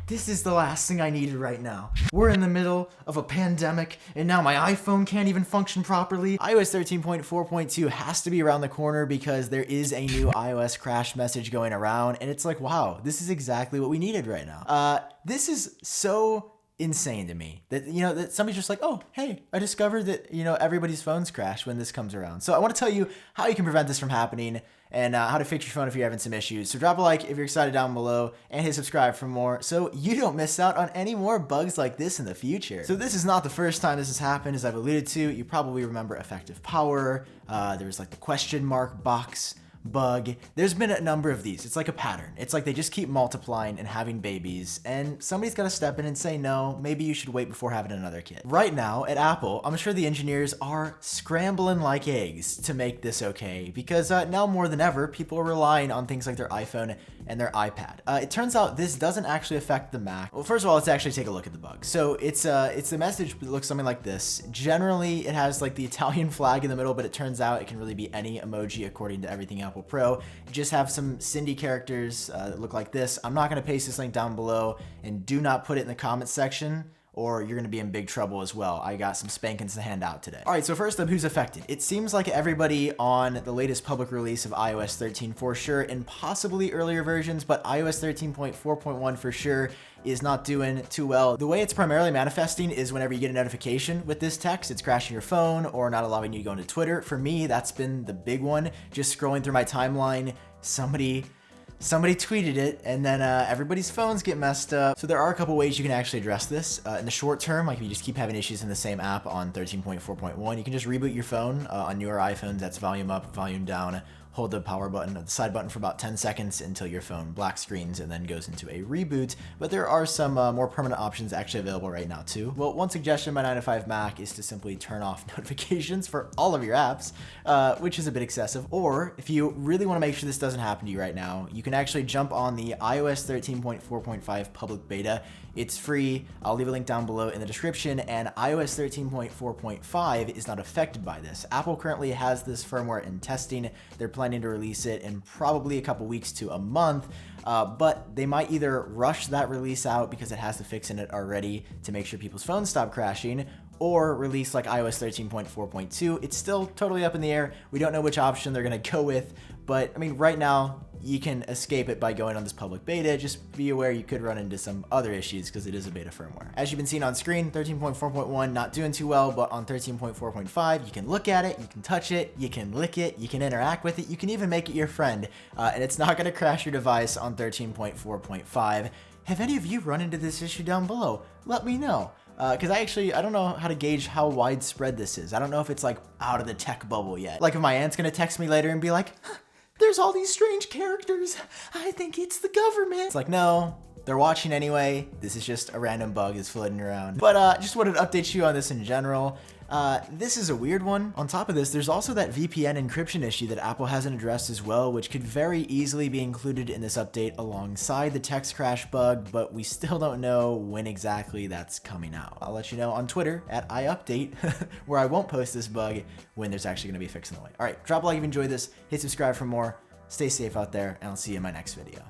This is the last thing I needed right now. We're in the middle of a pandemic, and now my iPhone can't even function properly. iOS 13.4.2 has to be around the corner because there is a new iOS crash message going around, and it's like, wow, this is exactly what we needed right now. This is so insane to me that, that somebody's just like, oh, hey, I discovered that, everybody's phones crash when this comes around. So I want to tell you how you can prevent this from happening and how to fix your phone if you're having some issues. So drop a like if you're excited down below and hit subscribe for more so you don't miss out on any more bugs like this in the future. So this is not the first time this has happened, as I've alluded to. You probably remember effective power. There was like the question mark box bug. There's been a number of these. It's like a pattern. It's like they just keep multiplying and having babies, and somebody's got to step in and say, no, maybe you should wait before having another kid. Right now at Apple, I'm sure the engineers are scrambling like eggs to make this okay, because now more than ever, people are relying on things like their iPhone and their iPad. It turns out this doesn't actually affect the Mac. Well, first of all, let's actually take a look at the bug. So it's the message that looks something like this. Generally, it has like the Italian flag in the middle, but it turns out it can really be any emoji according to everything Apple Pro. You just have some Cindy characters that look like this. I'm not going to paste this link down below, and do not put it in the comments section, or you're going to be in big trouble as well. I got some spankings to hand out today. All right, so first up, who's affected? It seems like everybody on the latest public release of iOS 13 for sure, and possibly earlier versions, but iOS 13.4.1 for sure is not doing too well. The way it's primarily manifesting is whenever you get a notification with this text, it's crashing your phone or not allowing you to go into Twitter. For me, that's been the big one. Just scrolling through my timeline, somebody tweeted it, and then everybody's phones get messed up. So there are a couple ways you can actually address this. In the short term, like if you just keep having issues in the same app on 13.4.1, you can just reboot your phone. On newer iPhones, that's volume up, volume down. Hold the power button or the side button for about 10 seconds until your phone black screens and then goes into a reboot. But there are some more permanent options actually available right now too. Well, one suggestion by 9 to 5 Mac is to simply turn off notifications for all of your apps, which is a bit excessive. Or if you really want to make sure this doesn't happen to you right now, you can actually jump on the iOS 13.4.5 public beta. It's free. I'll leave a link down below in the description, and iOS 13.4.5 is not affected by this. Apple currently has this firmware in testing. They're planning to release it in probably a couple weeks to a month, but they might either rush that release out because it has the fix in it already to make sure people's phones stop crashing, or release like iOS 13.4.2. It's still totally up in the air. We don't know which option they're gonna go with, but I mean, right now, you can escape it by going on this public beta. Just be aware you could run into some other issues because it is a beta firmware. As you've been seeing on screen, 13.4.1 not doing too well, but on 13.4.5, you can look at it, you can touch it, you can lick it, you can interact with it, you can even make it your friend, and it's not gonna crash your device on 13.4.5. Have any of you run into this issue down below? Let me know. Because I don't know how to gauge how widespread this is. I don't know if it's like out of the tech bubble yet. Like if my aunt's gonna text me later and be like, there's all these strange characters, I think it's the government. It's like, no, they're watching anyway. This is just a random bug that's floating around. But just wanted to update you on this in general. This is a weird one. On top of this, there's also that VPN encryption issue that Apple hasn't addressed as well, which could very easily be included in this update alongside the text crash bug, but we still don't know when exactly that's coming out. I'll let you know on Twitter at iupdate, where I won't post this bug when there's actually gonna be a fix in the way. All right, drop a like if you enjoyed this, hit subscribe for more, stay safe out there, and I'll see you in my next video.